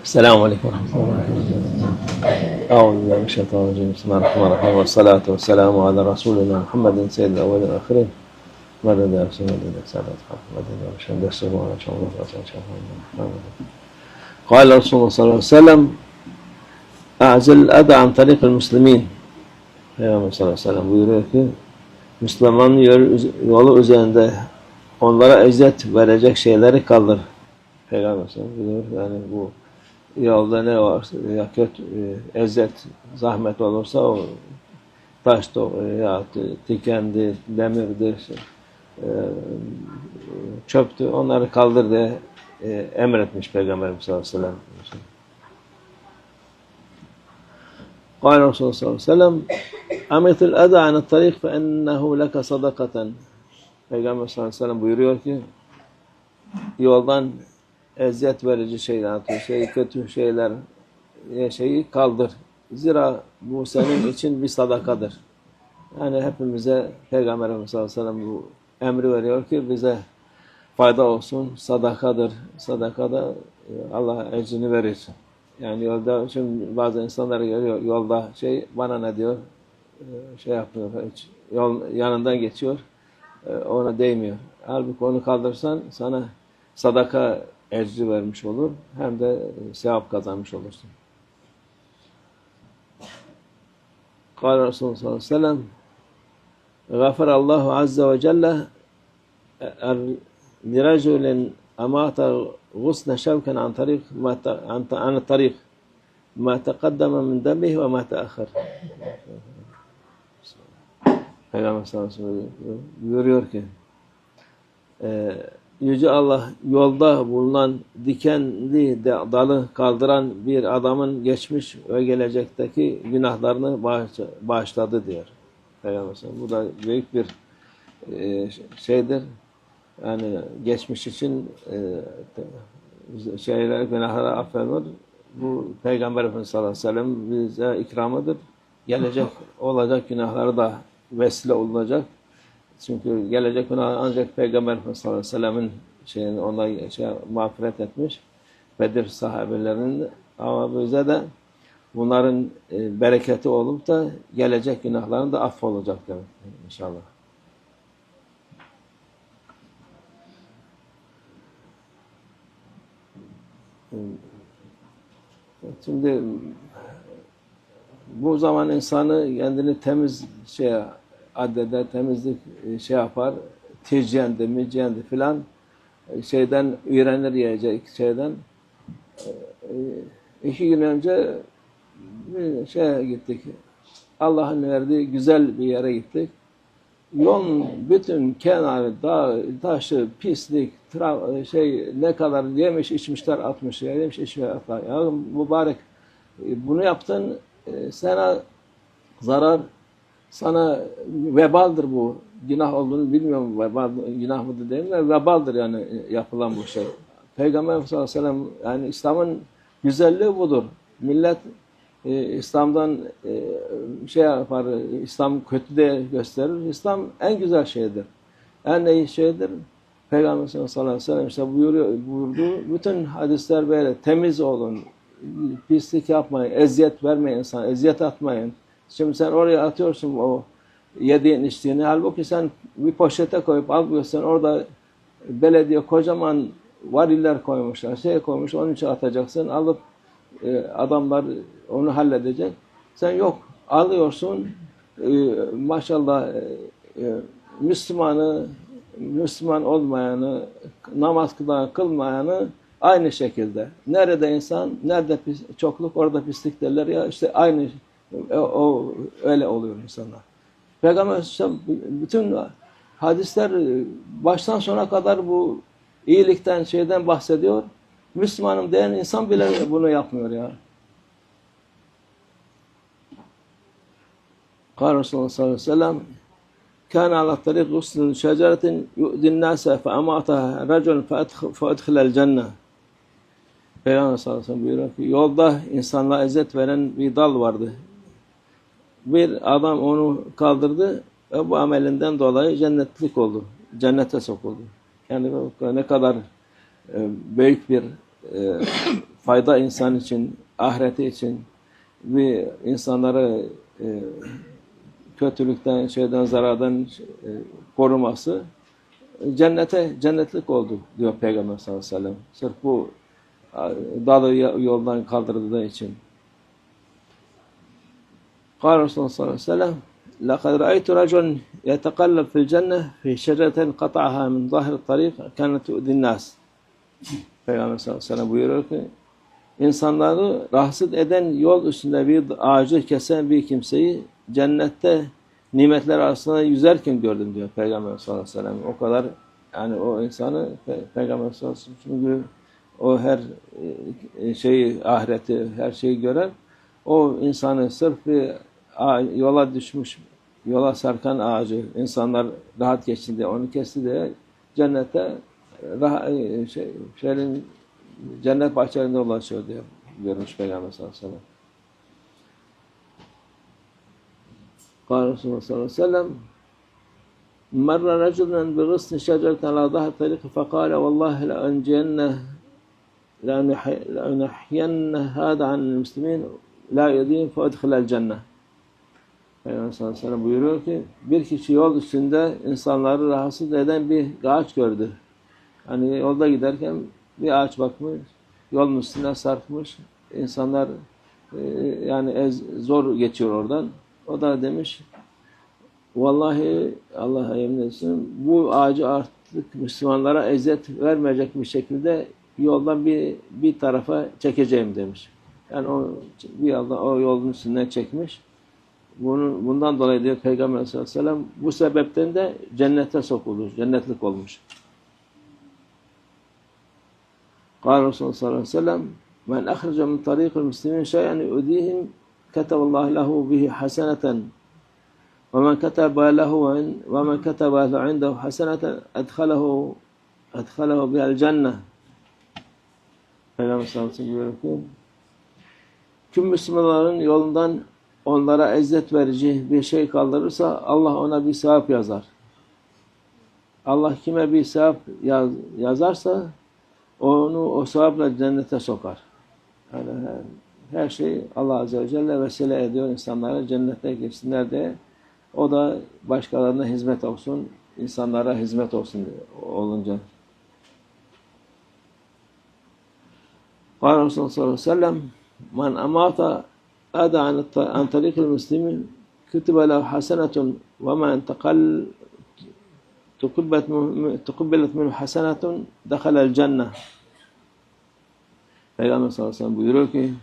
السلام عليكم ورحمة الله وبركاته. أعوذ بالله من الشيطان الرجيم. بسم الله الرحمن الرحيم والصلاة والسلام على رسولنا محمد سيد الأولين والآخرين. مدد يا رسول الله سادة محمد وشهد السبوع وشهد الله. قال رسول الله صلى الله عليه وسلم: أعزل الأذى عن طريق المسلمين. Peygamber sallallahu aleyhi ve sellem buyuruyor ki, Müslümanın yolu üzerinde onlara eziyet verecek şeyleri kaldır. Peygamber sallallahu aleyhi ve sellem buyuruyor. Yani bu yolda ne varsa ya kötü eziyet, zahmet olursa o taş ya tikendi, demirdi, çöptü, onları kaldır diye emretmiş Peygamberimiz sallallahu aleyhi ve sellem. قال رسول الله صلى الله عليه وسلم: أمط الأذى عن الطريق فإنه لك صدقة. Peygamber sallallahu aleyhi ve sellem buyuruyor ki, yoldan eziyet verici şeyler, kötü şeyler, şeyi kaldır. Zira bu senin için bir sadakadır. Yani hepimize Peygamberimiz sallallahu aleyhi ve sellem bu emri veriyor ki bize fayda olsun, sadakadır. Sadakada Allah ecrini verir. Yani yolda, şimdi bazı insanlar geliyor yolda bana ne diyor, yapmıyor, hiç yol yanından geçiyor, ona değmiyor. Halbuki onu kaldırsan sana sadaka ecri vermiş olur, hem de sevap kazanmış olursun. Kâle Resulullah sallallahu aleyhi ve sellem: Gâferallahu azze ve celle liraculin amata غصن شوكا عن طريق عن الطريق ما تقدم من دمه وما تأخر. Peygamber sallallahu aleyhi ve sellem buyuruyor ki, Yüce Allah yolda bulunan dikenli dalı kaldıran bir adamın geçmiş ve gelecekteki günahlarını bağışladı diyor. Peygamber sallallahu aleyhi ve sellem. Bu da büyük bir şeydir. Yani geçmiş için günahlara affedilir. Bu Peygamber Efendimiz sallallahu aleyhi ve sellem bize ikramıdır. Gelecek olacak günahları da vesile olacak. Çünkü gelecek günah ancak Peygamber Efendimiz sallallahu aleyhi ve sellemin ona mağfiret etmiş. Bedir sahabelerinin, ama bize de bunların bereketi olup da gelecek günahların da affolacak demek inşallah. Şimdi bu zaman insanı kendini temiz addeder, temizlik yapar, ticyendi, micyendi filan şeyden öğrenir, yiyecek şeyden. 2 gün önce bir gittik. Allah'ın verdiği güzel bir yere gittik. Yolun bütün kenarı, dağ, taşı, pislik, ne kadar yemiş, içmişler, atmış, yemiş, içmişler, atlar. Ya mübarek, bunu yaptın, sana zarar, sana vebaldir bu. Günah olduğunu bilmiyorum, vebal, günah mıdır değil mi? Vebaldir yani yapılan bu şey. Peygamber sallallahu aleyhi ve sellem, yani İslam'ın güzelliği budur. Millet İslam'dan yapar, İslam kötü de gösterir. İslam en güzel şeydir. En iyi şeydir. Peygamber sallallahu aleyhi ve sellem işte buyurdu. Bütün hadisler böyle: temiz olun, pislik yapmayın, eziyet vermeyin insan, eziyet atmayın. Şimdi sen oraya atıyorsun o yediğin içtiğini, halbuki sen bir poşete koyup alıyorsun, orada belediye kocaman variller koymuşlar, koymuş, onun için atacaksın, alıp adamlar onu halledecek. Sen yok, alıyorsun, maşallah Müslüman olmayanı, namaz kılmayanı aynı şekilde. Nerede insan, nerede çokluk, orada pislik derler ya, işte aynı öyle oluyor insanlar. Peygamber bütün hadisler baştan sona kadar bu iyilikten, bahsediyor. Müslümanım diyen insan bile bunu yapmıyor ya. Kâle Resulullah sallallahu aleyhi ve sellem: Kâne alâ tarîk gusnun şeceretin yu'din nâse fe'amâtaha racun fe'edkhilel cenne. Peygamber sallallahu aleyhi ve sellem buyuruyor ki, yolda insanlara eziyet veren bir dal vardı. Bir adam onu kaldırdı ve bu amelinden dolayı cennetlik oldu. Cennete sokuldu. Yani ne kadar büyük bir fayda insan için, ahireti için ve insanları kötülükten, zarardan koruması cennetlik oldu diyor Peygamber sallallahu aleyhi ve sellem. Sırf bu dalı yoldan kaldırdığı için. قال Resulullah sallallahu aleyhi ve sellem لقد رأيت رجلا يتقلب في الجنة في شجرة قطعها من ظاهر الطريق كانت تؤذي الناس. Peygamber sallallahu aleyhi ve sellem buyuruyor ki insanları rahatsız eden yol üstünde bir ağacı kesen bir kimseyi cennette nimetler arasında yüzerken gördüm diyor Peygamber sallallahu aleyhi ve sellem. O kadar yani o insanı Peygamber sallallahu aleyhi ve sellem çünkü o her ahireti her şeyi gören o insanı sırf bir yola düşmüş, yola sarkan ağacı insanlar rahat geçsin diye onu kesti diye cennete cennet bahçelerinde ulaşıyor diye görmüş Peygamber sallallahu aleyhi ve sellem. قال Resulullah sallallahu aleyhi ve sellem مر رجلا بغصن شجرة على ظهر الطريق فقال والله لأنحين هذا عن المسلمين لا يدين فأدخل الجنة. Peygamber sallallahu aleyhi ve sellem buyuruyor ki bir kişi yol üstünde insanları rahatsız eden bir ağaç gördü. Hani yolda giderken bir ağaç bakmış, yolun üstüne sarkmış. İnsanlar yani zor geçiyor oradan. O da demiş vallahi Allah'a yemin etsin bu ağacı artık Müslümanlara eziyet vermeyecek bir şekilde yoldan bir tarafa çekeceğim demiş. Yani o bir yoldan o yolun üstünden çekmiş. Bundan dolayı diyor Peygamber sallallahu aleyhi ve sellem bu sebepten de cennete sokulur, cennetlik olmuş. قال Resulullah sallallahu aleyhi ve sellem men ahrece min tariqil muslimin şey'en yu'dihim kataballahu lehu bihi haseneten ve men kataba lehu ve men kataba lehu indehu haseneten edhalehu biha'l cennet. Peygamber sallallahu aleyhi ve sellem buyuruyor ki tüm Müslümanların yolundan onlara eziyet verici bir şey kaldırırsa Allah ona bir sevap yazar. Allah kime bir sevap yazarsa onu o sevapla cennete sokar. Yani her şey Allah azze ve celle vesile ediyor insanlara cennete geçsinler diye. O da başkalarına hizmet olsun, insanlara hizmet olsun olunca. Resulullah sallallahu aleyhi ve sellem men amata ada an tariqil muslimin kutibe lehu hasenetun ve men tukubbelet minhu hasenetun dehalel cennet. Peygamber sallallahu aleyhi ve sellem buyuruyor ki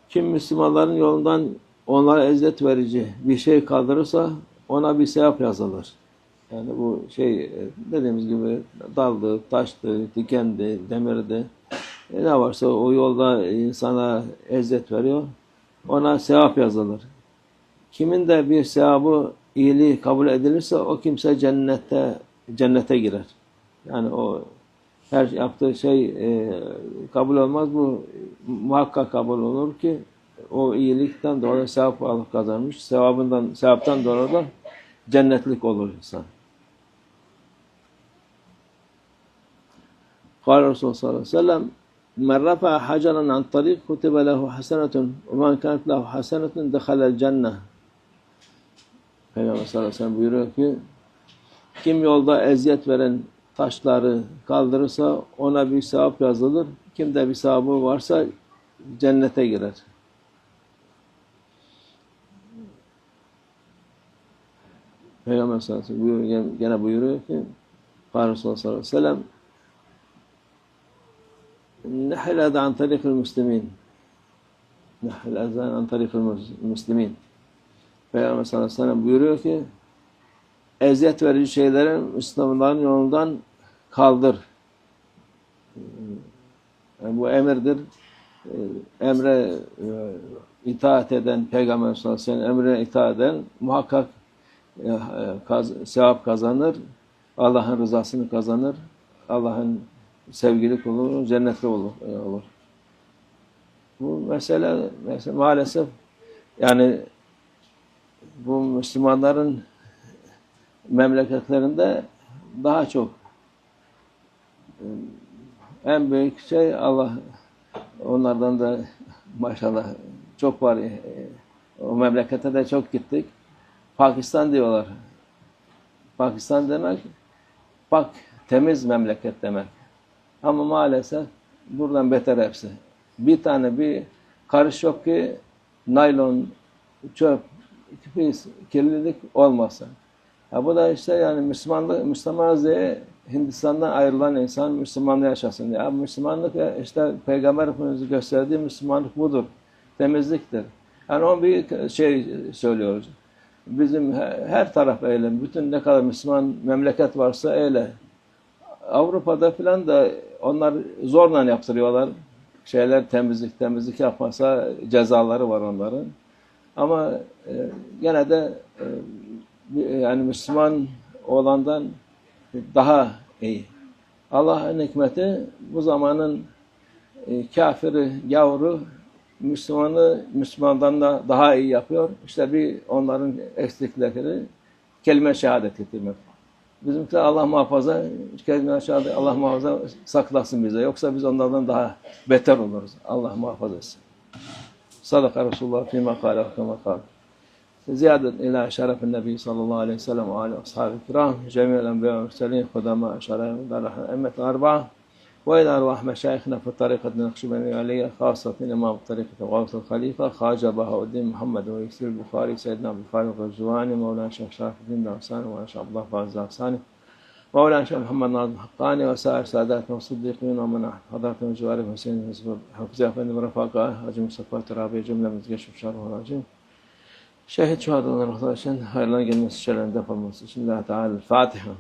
kim Müslümanların yolundan onlara eziyet verici bir şey kaldırırsa ona bir sevap yazılır. Yani bu dediğimiz gibi daldı, taştı, dikendi, demirdi. Ne varsa o yolda insana eziyet veriyor. Ona sevap yazılır. Kimin de bir sevabı iyiliği kabul edilirse o kimse cennete girer. Yani o her yaptığı şey kabul olmaz. Bu muhakkak kabul olur ki o iyilikten dolayı sevap kazanmış. Sevaptan dolayı da cennetlik olur insan. قال Resulullah sallallahu aleyhi ve sellem men rafa'a haceran an tarik kutibe lehu hasenetun ve men kanet lehu hasenetun dehalel cennet. Peygamber sallallahu aleyhi ve sellem buyuruyor ki kim yolda eziyet veren taşları kaldırırsa ona bir sevap yazılır. Kimde bir sevabı varsa cennete girer. Peygamber sallallahu aleyhi ve sellem gene buyuruyor ki Resulullah sallallahu aleyhi ve sellem nehil eda an tarikil muslimin nehil eda an tarikil muslimin. Peygamber sallallahu aleyhi ve sellem buyuruyor ki eziyet verici şeylerin Müslümanların yolundan kaldır. Yani bu emirdir. Emre itaat eden Peygamber sallallahu aleyhi ve sellem emrine itaat eden muhakkak sevap kazanır. Allah'ın rızasını kazanır. Allah'ın sevgili kulu cennetli olur. Bu mesele maalesef yani bu Müslümanların memleketlerinde daha çok En büyük şey Allah, onlardan da maşallah çok var. O memlekete de çok gittik. Pakistan diyorlar. Pakistan demek pak, temiz memleket demek. Ama maalesef buradan beter hepsi. Bir tane bir karış yok ki naylon, çöp, pis, kirlilik olmasa. Ha bu da işte yani Müslümanız diye Hindistan'dan ayrılan insan Müslümanlığı yaşasın diye. Abi Müslümanlık işte Peygamber Efendimiz'in gösterdiği Müslümanlık budur. Temizliktir. Yani o bir şey söylüyoruz. Bizim her taraf öyle. Bütün ne kadar Müslüman memleket varsa öyle. Avrupa'da filan da onlar zorla yaptırıyorlar. Temizlik yapmasa cezaları var onların. Ama gene de yani Müslüman olandan daha iyi. Allah'ın hikmeti bu zamanın kafiri, gavuru Müslümandan da daha iyi yapıyor. İşte bir onların eksiklikleri kelime şehadet getirmek. Bizimkiler Allah muhafaza, kelime şehadet Allah muhafaza saklasın bize. Yoksa biz onlardan daha beter oluruz. Allah muhafaza etsin. Sadaka Resulullah fîmâ kâle ve kemâ kâle. Ziyadet ila şerefin Nebi sallallahu aleyhi ve sellem ve aleyhi ashabi kiram cemiyel enbiya ve mürselin kudama şeref emmet arba'a ve ila arvah meşayihina fi tarikat Nakşibendi aleyhi khassatin imam tarikat Gavs el-Khalifa Khaca Bahauddin Muhammed ve Yusuf Bukhari Seyyidina Bukhari Gazvani Mevlana Şeyh Şerafuddin Davsani ve Şeyh Abdullah Fazıl Davsani Mevlana Şeyh Muhammed Nazım Hakkani ve sair saadatın ve sıddıkîn ve men hadatın civarı Hüseyin Hafız Efendi ve Refaka Hacı Mustafa Terabi cümlemiz geçmiş şerhu hacim. Şehit şuhadaların ruhları için hayırlara gelmesi, şerlerin defolması için. Allah Teala Fatiha.